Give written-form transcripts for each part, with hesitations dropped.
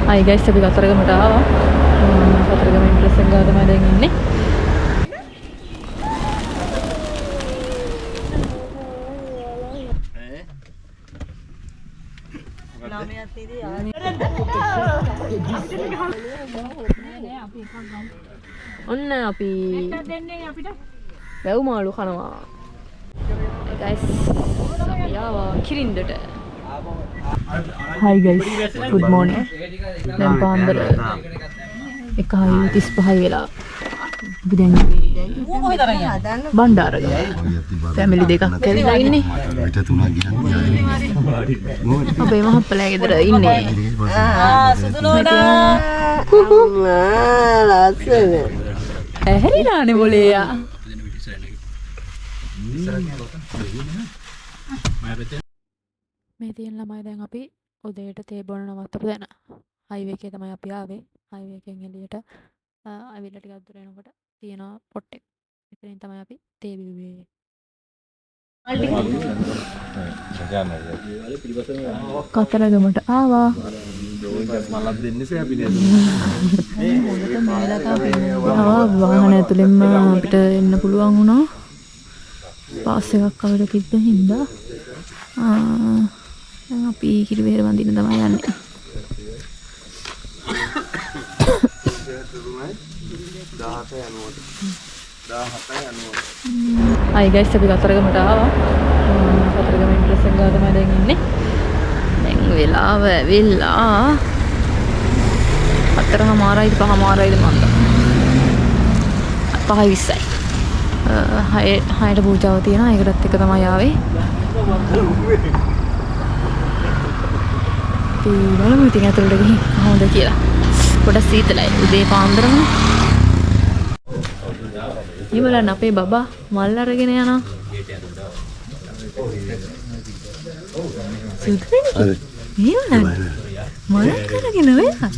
Hai guys, අපි කතරගමට ආවා. Kataragama impress එක ගාව තමයි දැන් ඉන්නේ. ඔන්න අපි වැව් මාළු කනවා. Guys, අපි ආවා කිරින්දට. Hi guys, good morning. දැන් පාන්දර 1:35 වෙලා. අපි දැන් බණ්ඩාරගම ෆැමිලි දෙකක් ඇවිල්ලා ඉන්නේ. අපේ මහප්පලා ගෙදර ඉන්නේ. සුදු නෝනා. ලස්සන. හැරිලානේ බොලේයා. මේ තියෙන ළමයි දැන් අපි උදේට තේ බොන නවත්තපු දැන හයිවේ එකේ තමයි අපි ආවේ. හයිවේ එකෙන් එළියට අවිල්ල ටිකක් දුර යනකොට තියෙන පොට් එක. එතනින් තමයි අපි තේ බිව්වේ. කතරගමට ආවා. වාහන ඇතුළෙන්ම අපිට එන්න පුළුවන් වුණා. පාස් එකක් අපිට තිබ්බ හින්දා දැන් අපි කිරිවෙහෙර වඳින්න තමයි යන්නේ. Hai guys, අපි කතරගමට ආවා. කතරගම ඉම්ප්‍රෙස් එක ගාව තමයි දැන් ඉන්නේ. දැන් වෙලාව ඇවිල්ලා 4:00යි 5:00යිද මන්ද. 5:20යි. 6ට පූජාව තියෙනවා. ඒකටත් එක තමයි ආවේ. බලමු ඉතින් ඇතුළට ගිහින් කොහොමද කියලා. පොඩක් සීතලයි. උදේ පාන්දරම. ඊවලන් අපේ බබා මල් අරගෙන යනවා. සුදුනේ. ඊවලන් මල් අරගෙන වෙලා.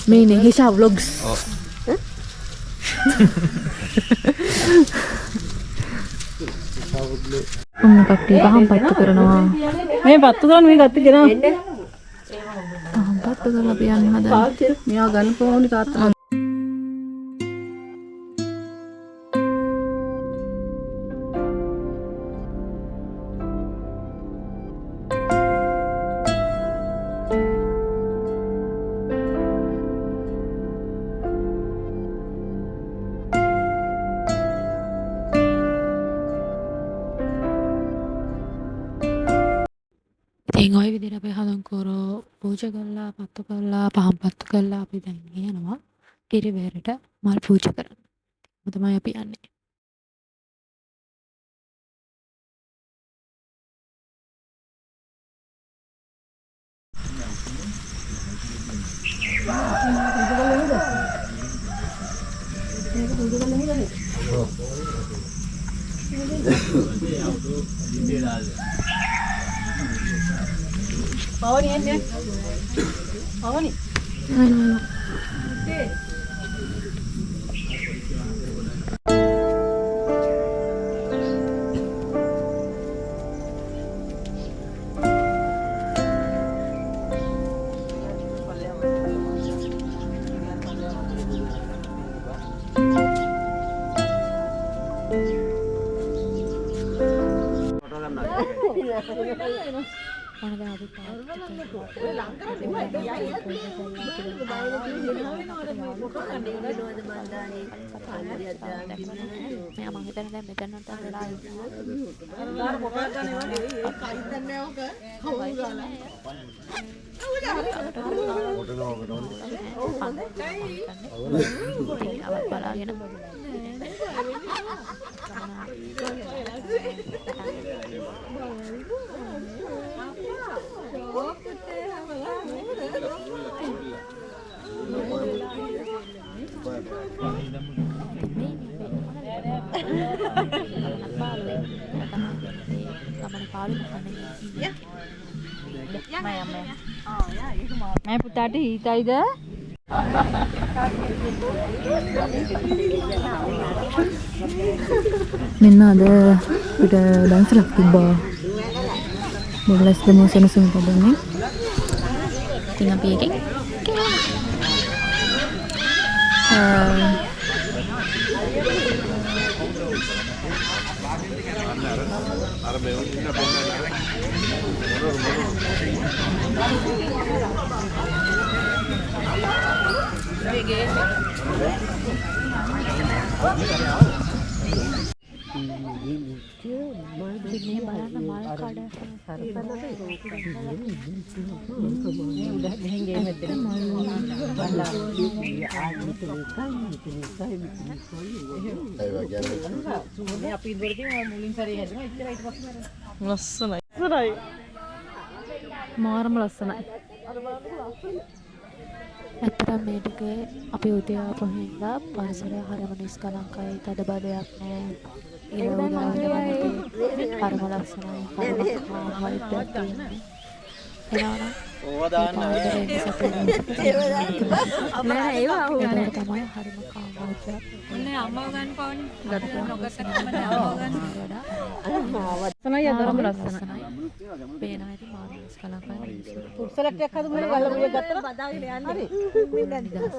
මේ නේ හිෂා vlogs. ඔන්න කට්ටිය පහම් පත්තු කරනවා. මේ පත්තු කරන මේ ගත්ත ගෙනා. පහම් පත්තු කරලා අපි යන්න හදන්නේ. මෙයා ගන්න කොහොමද තාත්තා? ඉතින් ඔය විදිහට අපි හදන්කෝරෝ පූජා කරලා පත්තු කරලා පහම් පත්තු කරලා අපි දැන් යනවා කිරිවෙහෙරට මල් පූජා කරන්න. ඒක තමයි අපි යන්නේ. Pawani ya? Pawani. Ano. मैं पुताटी हिता इधर මෙන්න අද අපිට ඩැන්ස් එකක් තිබ්බා. බොල්ලස් දෙමෝසන සුන් පොඩන්නේ. ඉතින් අපි එකෙන් ලස්සනයි. මාරම ලස්සනයි. ඇත්තටම මේ ටිකේ අපි උදේ ආපු හින්දා පරිසරය හරිම නිස්කලංකයි, තද බදයක් නැහැ. ඒ වගේ හරිම ලස්සනයි. හරිම වයිබ්යක් තියෙනවා. එනවා ඕවා දාන්න නෑ ඒවා අහුවන්නේ තමයි හරිම කාමෝච. ඔන්නේ අම්මව ගන්න පාවනේ. ගත්තා නොගත්තට මම අම්මව ගන්න. සනයි අදරම ලස්සනයි. පේනවා ඉතින් මානස් කලකයි. කුර්සලක් එකක් හදමු ගල්ලා මුල ගත්තට බදාගෙන යන්න. හරි.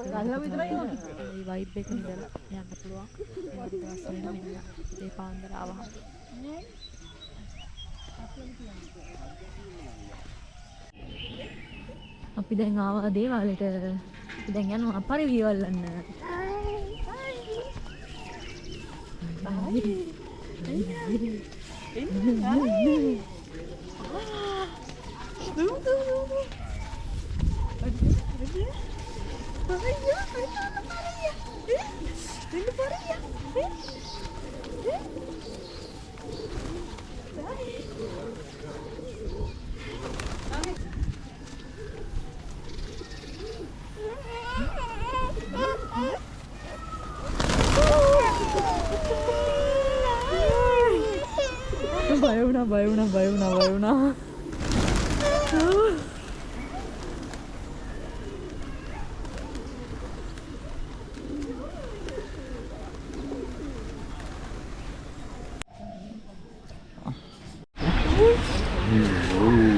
ගල්ලා විතරයි ඕනේ. මේ වයිබ් එක නිදලා යන්න පුළුවන්. ඒවත් දවස් වෙන මෙන්න ඒ පාන්දර ආවහම. අපි දැන් ආවා දේවාලෙට. අපි දැන් යනවා පරිවිවල්ලන්න. බය වුණා.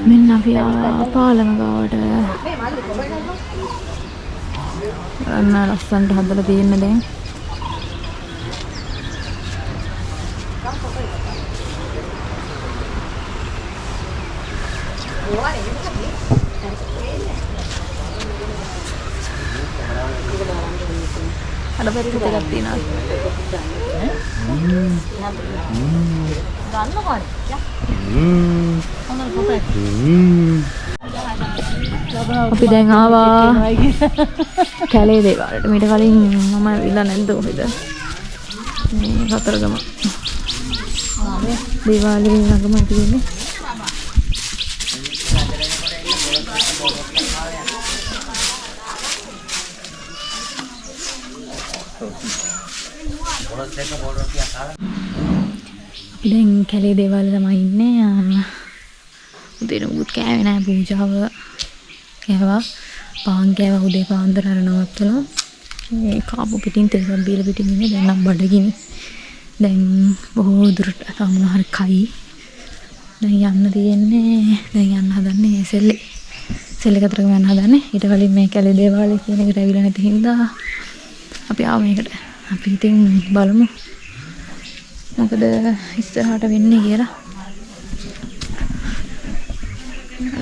මෙන්න අපි පාලම ගාවට අන්න ලස්සනට හදලා තියෙන දැන් ada baru kita gantiin අපි දැන් ආවා කැලේ දේවාලට. මීට කලින් මම ඉල්ල නැද්ද කොහෙද මේ කතරගම දේවාලේ ළඟම තියෙන්නේ. දැන් කැලේ දේවාලේ තමයි ඉන්නේ. උදේ නුඹුත් කෑවේ නැහැ පූජාව කෑවා. පාන් කෑවා උදේ පාන්දර අරනවත්තලා. මේ කාපු පිටින් තෙල් බීලා පිටින් ඉන්නේ. දැන් නම් බඩගිනි. දැන් බොහෝ දුරට සමුන හරි කයි. දැන් යන්න තියෙන්නේ. දැන් යන්න හදන්නේ සෙල්ලේ කතරගම යන්න හදන්නේ. ඊට කලින් මේ කැලේ දේවාලේ කියන එකට ඇවිල්ලා නැති හින්දා අපි ආව මේකට. අපි ඉතින් බලමු මොකද ඉස්සරහට වෙන්නේ කියලා.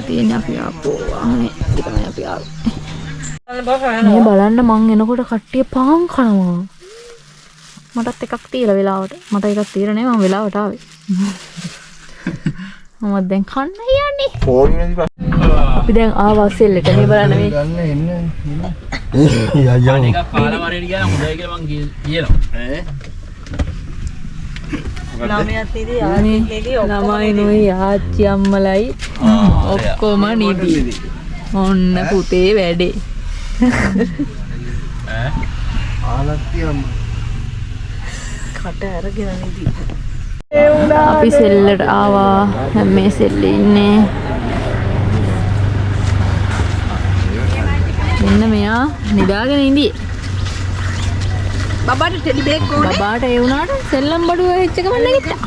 තියෙන අපි ආපෝ ආනේ ටිකමයි අපි ආවේ. මේ බලන්න මං එනකොට කට්ටිය පාන් කනවා. මටත් එකක් තියලා වෙලාවට. මට එකක් තියලා නෑ මම වෙලාවට ආවේ. මම දැන් කන්න යන්නේ. අපි දැන් ආවා සෙල්ලට. මේ බලන්න මේ ගන්න එන්න. යයන් එකක් පාලා මරේට ගියා නම් හොඳයි කියලා මං කියනවා. ළමයාත් ඉතින් යාළුවෙක්ලි ළමයි නොයි ආච්චි අම්මලයි ඔක්කොම නිදි. ඔන්න පුතේ වැඩේ. ආලත්ති අම්මා. කට අරගෙන නිදි. අපි සෙල්ලට ආවා. මේ සෙල්ලේ ඉන්නේ. මෙන්න මෙයා නිදාගෙන ඉඳී. බබාට ටෙලි බේක් ඕනේ. බබාට ඒ වුණාට සෙල්ලම් බඩුව වෙච්ච එකම නැගිට්ටා.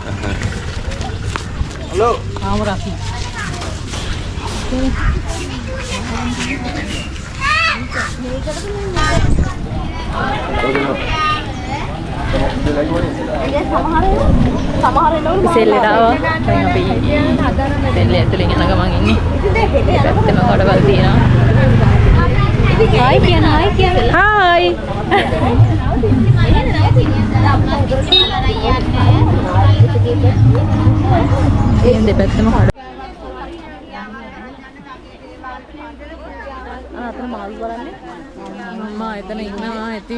හලෝ. ආම රාසි. සෙල්ලට ආවා. දැන් අපි සෙල්ල ඇතුලෙන් යන ගමන් ඉන්නේ. පැත්තෙම කඩවල් තියෙනවා. හායි කියන හායි. එන් දෙපැත්තම කඩ. අතන මාළු බලන්නේ. අම්මා එතන ඉන්නවා ඇති.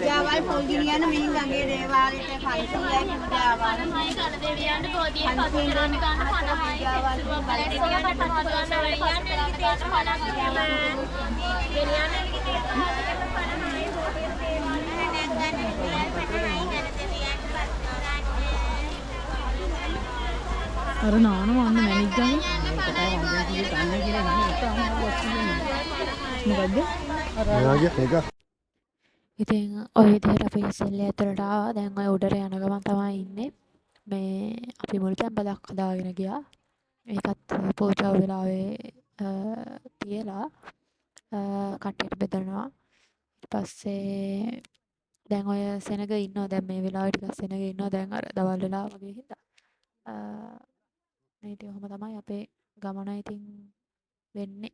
යාවල් පොල්ගිනියන මින් ගඟේ දේවාලෙට 500යි යාවල්. මයි කන දෙවියන්ට පොදියේ පතරාට ගන්න 50යි. යාවල් බලේ දෙවියන්ට පතරාට ගන්න යන්නේ තේට 50ක් යාවල්. ගෙනියන්නේ තේට 50යි. අර නානවා අන්න මැනික් ගන්න. මොකද්ද? ඉතින් ඔය විදිහට අපි සෙල්ලේ ඇතුළට ආවා. දැන් ඔය උඩට යන ගමන් තමයි ඉන්නේ. මේ අපි මුල් තැන්පතක් හදාගෙන ගියා. ඒකත් පූජා වෙලාවේ තියලා කට්ටියට බෙදනවා. ඊට පස්සේ දැන් ඔය සෙනග ඉන්නවා. දැන් මේ වෙලාවේ ටිකක් සෙනග ඉන්නවා. දැන් අර දවල් වෙලා වගේ හින්දා. මේ ඉතින් ඔහොම තමයි අපේ ගමන ඉතින් වෙන්නේ.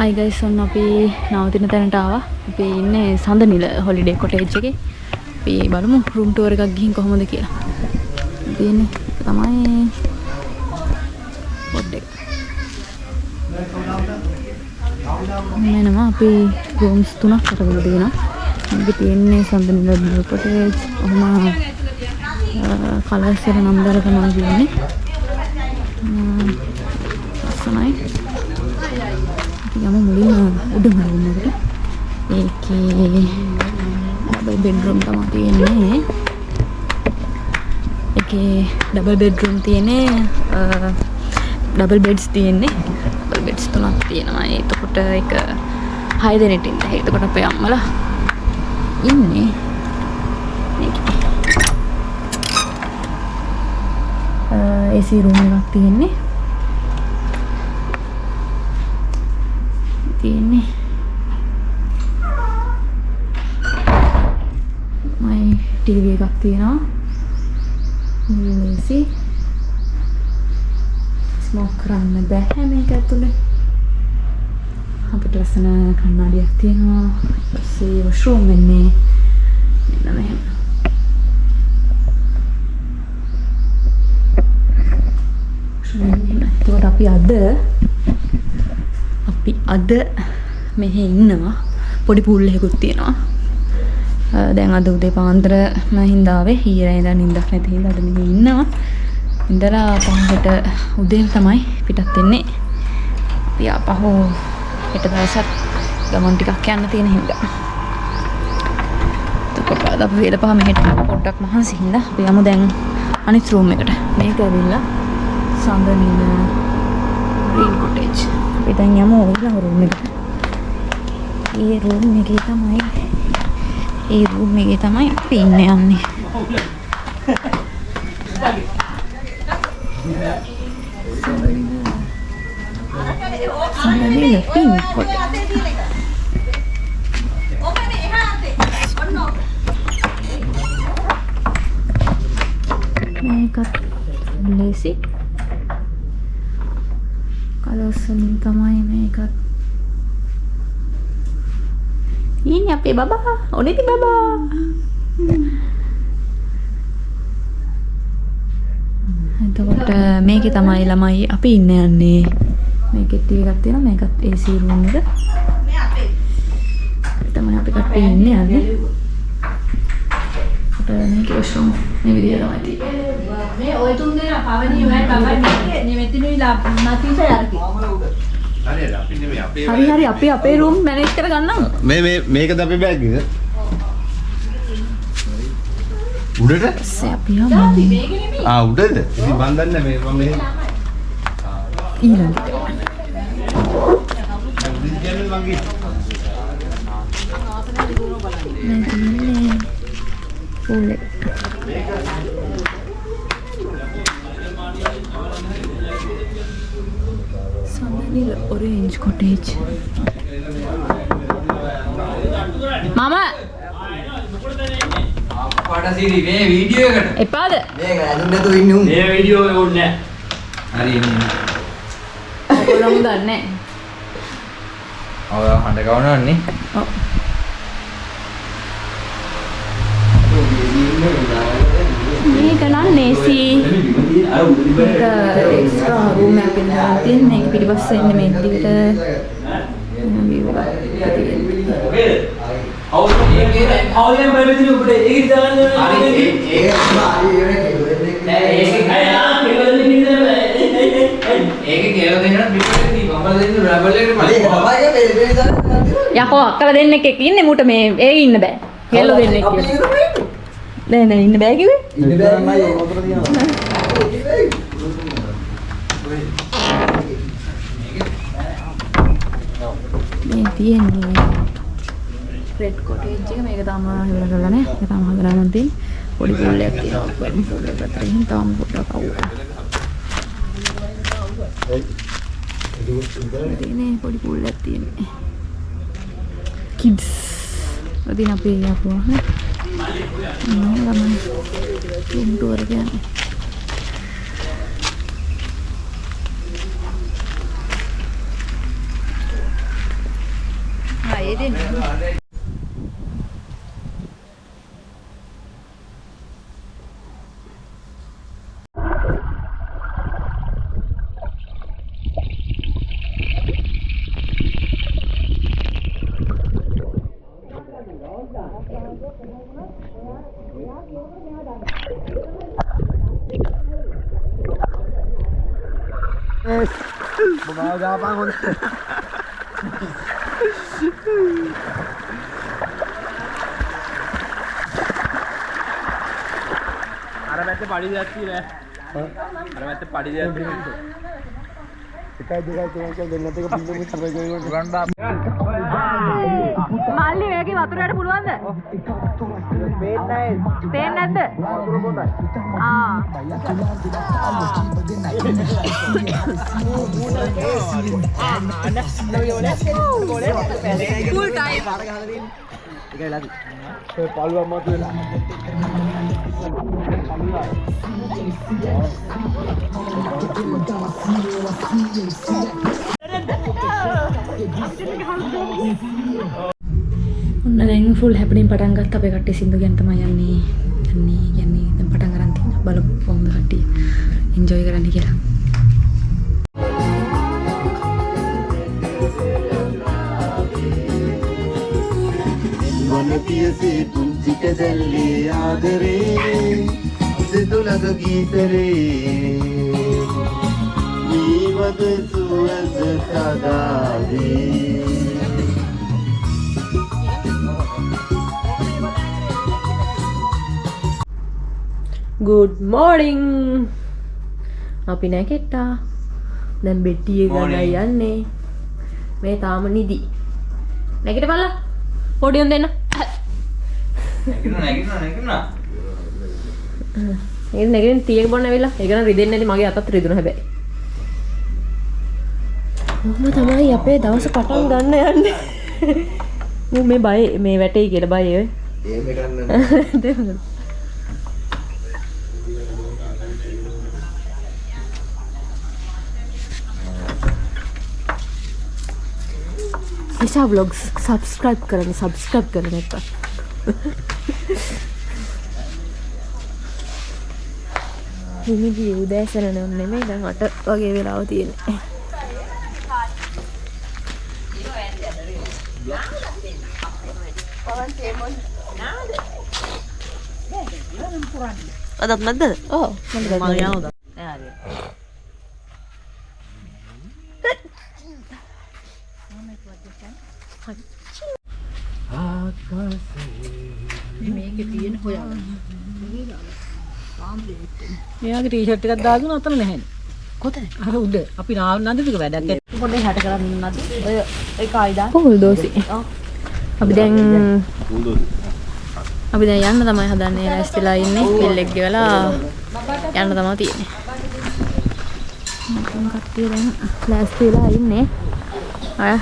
Hi guys, ඔන්න අපි නවතින තැනට ආවා. අපි ඉන්නේ සඳනිල හොලිඩේ කොටේජ් එකේ. අපි බලමු රූම් ටුවර් එකක් ගිහින් කොහොමද කියලා. තියෙන්නේ තමයි බොඩ් එක. මෙන්නම අපි රූම්ස් 3ක් අරගෙන තියෙනවා. මේක තියෙන්නේ සඳනිල කොටේජ්. ඔහොම කලර්ස් වල නම් දාලා තමයි තියෙන්නේ. අසනයි. යම මුලින්ම උඩම රූම් එකට. ඒකේ ඩබල් බෙඩ්රූම් තමයි තියෙන්නේ. ඒකේ ඩබල් බෙඩ්රූම් තියෙන්නේ. ඩබල් බෙඩ්ස් තියෙන්නේ. ඩබල් බෙඩ්ස් 3ක් තියෙනවා. එතකොට ඒක 6 දෙනෙක් ඉන්න. එතකොට අපේ අම්මලා ඉන්නේ මේකේ. AC රූම් එකක් තියෙන්නේ. තියෙන්නේ මයි ටීවී එකක් තියෙනවා. AC ස්මෝක් කරන්න බෑ මේක ඇතුලේ. අපිට ලස්සන කණ්ණාඩියක් තියෙනවා. ඊපස්සේ වොෂ්රූම් වෙන්නේ මෙන්න මෙහෙම. එතකොට අපි අද මෙහෙ ඉන්නවා. පොඩි පූල් එකකුත් තියෙනවා. දැන් අද උදේ පාන්දර හින්දාවේ ඊයේ ඉඳන් නිින්දක් නැති හින්දා අද මෙහෙ ඉන්නවා. ඉඳලා පහකට උදේ තමයි පිටත් වෙන්නේ. අපි ආපහු හෙට දවසක් ගමන් ටිකක් යන්න තියෙන හින්දා. එතකොට අද අපි වේලපහ මෙහෙට පොඩ්ඩක් මහන්සි හින්දා අපි යමු දැන් අනිත් රූම් එකට. මේක ඇවිල්ලා සඳනින ග්‍රීන් කොටේජ්. අපි දැන් යමු ඊළඟ රූම් එකට. ඒ රූම් එකේ තමයි අපි යන්නේ. සඳනින පින්ක් කොටේජ්. මේකත් ලේසි. කලර්ස් වලින් තමයි මේකත්. ඉන්නේ අපේ බබා. ඔනේති බබා. එතකොට මේකේ තමයි ළමයි අපි යන්නේ. මේකේ ටීවී එකක් තියෙනවා. මේකත් AC රූම් එක. තමයි අපි කට්ටිය යන්නේ. මේකේ වොෂ්රූම් මේ විදිහට තමයි තියෙන්නේ. මේ ඔය තුන් දෙනා පවණිය වයි බබයි මේ මෙතනුයි නැතිස යරකි. හරි අපි අපේ රූම් මැනේජ් කරගන්නම්. මේකද අපේ බෑග් එක. උඩට? අපි යමු. උඩද? ඉතින් මන් දන්නේ මේ මම මෙහෙ ඊළඟට. ෆුල් එක. සමනිල ඔරේන්ජ් කොටේජ්. මම අප්පාට සිරි මේ වීඩියෝ එකට එපාද? මේක ඇඳුම් නැතුව ඉන්නේ උන් මේ වීඩියෝ එක ඕනේ නැහැ හරි එන්නේ ඔයගොල්ලෝ දන්නේ නැහැ. ඔය හඬ ගවනවන්නේ ඔව්. මේක නම් නේසි මේක එක්ස්ට්‍රා රූම් එකක් ඉන්නවා තියෙන මේක පිටිපස්සේ ඉන්නේ මේ විදිහට view එකක් තියෙනවා. අවුලෙන් බැලුවදී ඔබට ඒක දාන්න හරි ඒක කියලා දෙන්න පිටිපස්සේ බම්බල දෙන්න රබල් එකට යකෝ අක්කලා දෙන්නෙක් එක්ක ඉන්නේ මුට මේ ඒ ඉන්න බෑ. හෙල්ලෝ දෙන්නෙක් කියලා. නෑ ඉන්න බෑ කිව්වේ. ඉන්න බෑ නයි මොකටද තියනවා. මේ තියෙන්නේ රෙඩ් කොටේජ් එක මේක තාම ඉවර කරලා නැහැ. ඒක තාම හදලා නම් තියෙන්නේ. පොඩි පූල් එකක් තියෙනවා. වෙඩින් පූල් එකක් අතරින් තාම පොඩ්ඩක් අවුවා. තියෙන්නේ පොඩි පූල් එකක් තියෙන්නේ. කිඩ්ස්. අදින අපේ යපුවා හැ. ළමයි රූම් ටුවර් එක යන්නේ. ආයේ දෙන්න. Mau gampang hon. අර පැත්තේ පඩි දෙයක් තියෙනවා. අර පැත්තේ පඩි දෙයක් තියෙනවා. එකයි දෙකයි තුනයි කියලා දෙන්නත් එක පිළිගන්න තමයි ගොඩක් මල්ලි මේකේ වතුරට පුළුවන්ද? පේන්නේ නැද්ද? ආ. Full time. එකයි ලදි. ඒ පළුවක් මත වෙලා. ඔන්න දැන් ෆුල් හැපනින් පටන් ගත්ත අපේ කට්ටිය සින්දු ගැන තමයි යන්නේ කියන්නේ දැන් පටන් ගන්න තියෙනවා බලමු කොහොමද කට්ටිය එන්ජොයි කරන්නේ කියලා. වනපියසේ පුංචි කැදැල්ලේ ආදරේ සිතුලක ගීතරේ මීවද සුවඳ සදාවේ Good morning. අපි නැගිට්ටා. දැන් බෙට්ටිය ගණන් යන්නේ. මේ තාම නිදි. නැගිටපල්ලා. පොඩි උන් දෙන්න. නැගිටිනවා ඒක නැගිටින් ටී එක බොන්න ඇවිල්ලා. ඒක නම් රිදෙන්නේ නැති මගේ අතත් රිදුණා හැබැයි. මොහොම තමයි අපේ දවස පටන් ගන්න යන්නේ. මම මේ බය මේ වැටේ කියලා බය ඔය. එහෙම කරන්න Isha vlogs subscribe කරන්න එපා. හිමිදී උදෑසන නෙමෙයි දැන් 8 වගේ වෙලාව තියෙන්නේ. අදත් නැද්ද? ඔව් මම යනවා. මේකේ තියෙන හොයන්න මෙයාගේ ටී-ෂර්ට් එකක් දාගෙන අතන නැහැනේ. කොතන? අර උඩ. අපි නන්දිතික වැඩක් පොඩ්ඩක් හැට කරන්න නැද්ද? ඔය කායිදා. පොල් දෝසි. අපි දැන් යන්න තමයි හදන්නේ. ලෑස්තිලා ඉන්නේ. පිල්ලෙක් ගෙවලා යන්න තමයි තියෙන්නේ. කට්ටිය දැන් ලෑස්තිලා ඉන්නේ. අය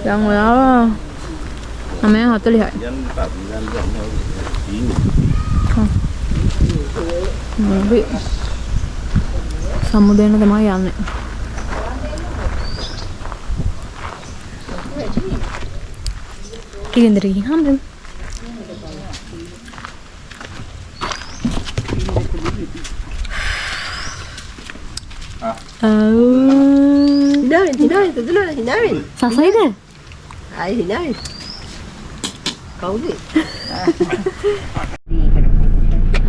දැන් ඔයාලා 9:40යි. අපි සමුදේන තමයි යන්නේ. කීන්දර ගියාම හිනාවෙන් සසයිද? ආයි හිනාවෙන් කවුද?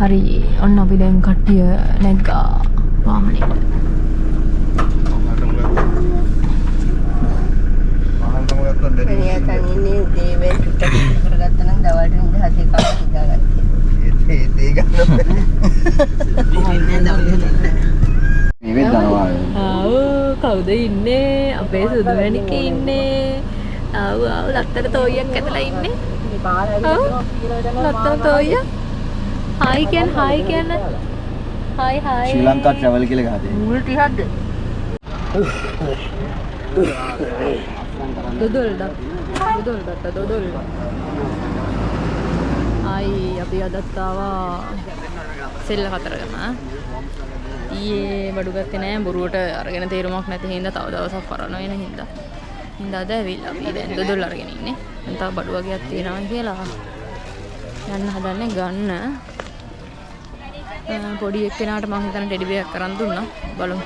හරි ඔන්න අපි දැන් කට්ටිය නැග්ගා වාහනේට. එනියන් ඉන්නේ දේවෙන් චුට්ටක් කරගත්තා නම් දවල්ට නිදහසේ කාලා හිතාගත්තා. ඒ ගන්න. කවුද ඉන්නේ? අපේ සුදුමැණික ඉන්නේ. ආව් ලත්තර තෝයියක් ඇතලා ඉන්නේ. ලත්තර තෝයිය. හායි කියන්න. හායි. ශ්‍රී ලංකා ට්‍රැවල් කියලා ගහතේ. මුල් ටිකක්ද? දොදොල්. අපි අදත් ආවා සෙල්ල කතරගම. ඊයේ බඩු ගත්තේ නෑ බොරුවට අරගෙන තේරුමක් නැති හින්දා තව දවසක් පරණ වෙන හින්දා අද ඇවිල්ලා අපි දැන් දොදොල් අරගෙන ඉන්නේ. දැන් තව බඩු වගේක් තියෙනවා කියලා යන්න හදන්නේ ගන්න. පොඩි එක්කෙනාට මම හිතන ටෙඩි බෙයක් කරන් දුන්නා. බලමු.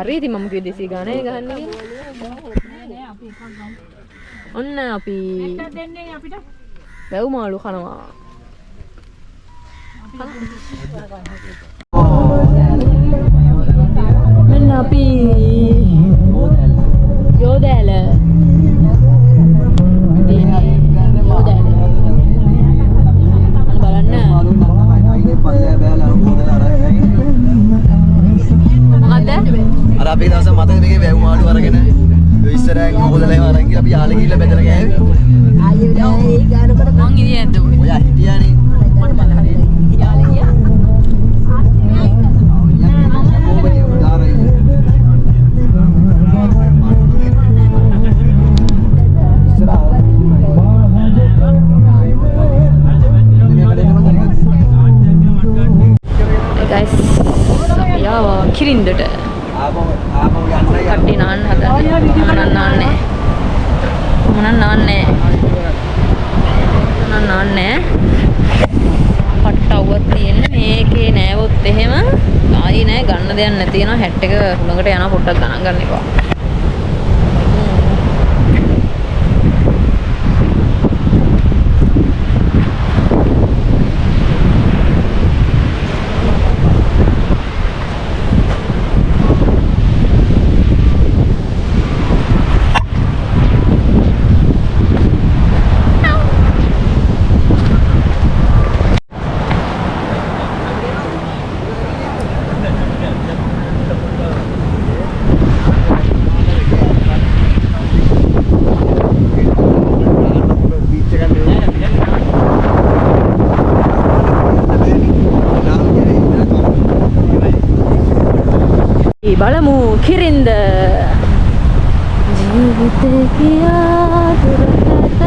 හරි ඉතින් මම කිව්වේ දෙසි ගානේ ගහන්න කියලා. ඔන්න අපි වැව් මාළු කනවා. මෙන්න අපි යෝදෑල අර අපි දවස් මතකද මේ වැව් මාළු අරගෙන ඉස්සරහින් හොදලා එහෙම අරන් ගිහලා අපි යාලේ ගිහලා බෙදලා ගෑවේ. ආයෙ ඒ ගානකට මං ඉතින් ඇද්ද ඔයා හිටියානේ. මට බලන්න යාලේ ගියා. Hey guys. කිරින්දට ආපහු යන්නයි කට්ටි නාන්න හදන්නේ. මම නම් නාන්නේ. පට්ටව්වක් තියෙන්නේ මේකේ නෑවොත් එහෙම ආයි නෑ ගන්න දෙයක් නැති වෙනවා. හැට් එක හුලඟට යනවා. පොඩ්ඩක් ගණන් ගන්න එපා. බලමු කිරින්ද ජීවිතේ කියා දුරකට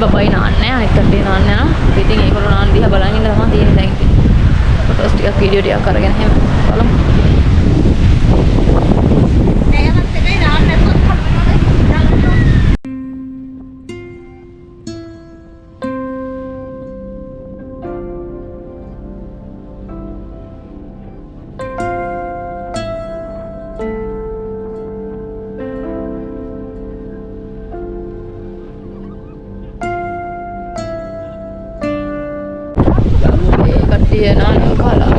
බබයි නාන්නේ අනිත් කට්ටිය නාන්න යනවා. ඉතින් ඒගොල්ලෝ නාන්න දිහා බලන් ඉන්න තමයි තියෙන්නේ දැන් ඉතින්. ෆොටෝස් ටිකක් වීඩියෝ ටිකක් අරගෙන එහෙම බලමු. නෑවත් එකයි නාන්න නැතුවත් කපනවා. කට්ටිය නානවා කාලා.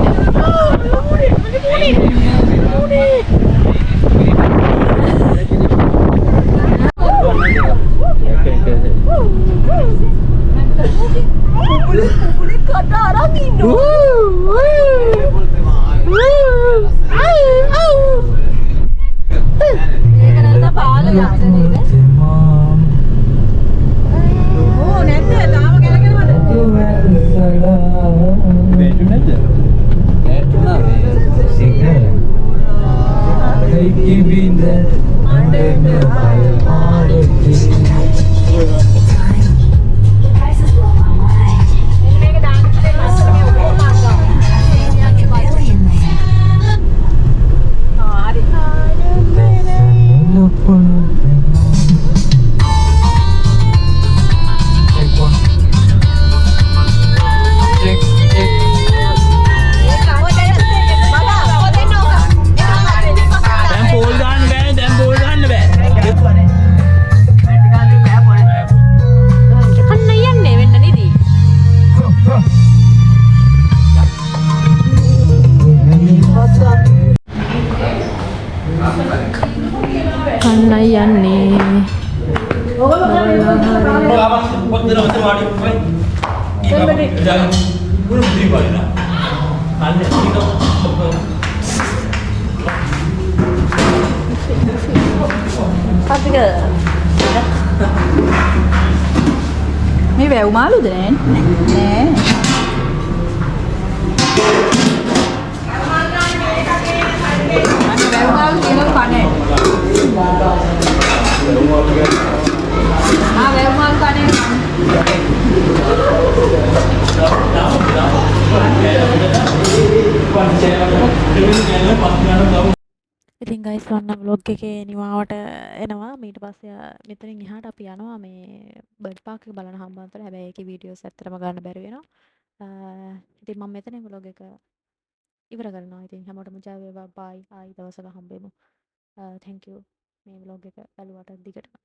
කන්නයි යන්නේ. මේ වැව් මාළුද නෑ? නෑ. වැව් මාළු කියනවා කන්නේ. වැව් මාළු කන්නේ. ඉතින් ගයිස් වන්න vlog එකේ නිමාවට එනවා. ඊට පස්සේ මෙතනින් එහාට අපි යනවා මේ බර්ඩ් පාක් එක බලන්න හම්බන්තොට. හැබැයි ඒකේ වීඩියෝස් ඇත්තටම ගන්න බැරි වෙනවා. ඉතින් මම මෙතනින් vlog එක ඉවර කරනවා. ඉතින් හැමෝටම ජය වේවා. බයි. ආයි දවසක හම්බෙමු. thank you මේ vlog එක බලුවට දිගටම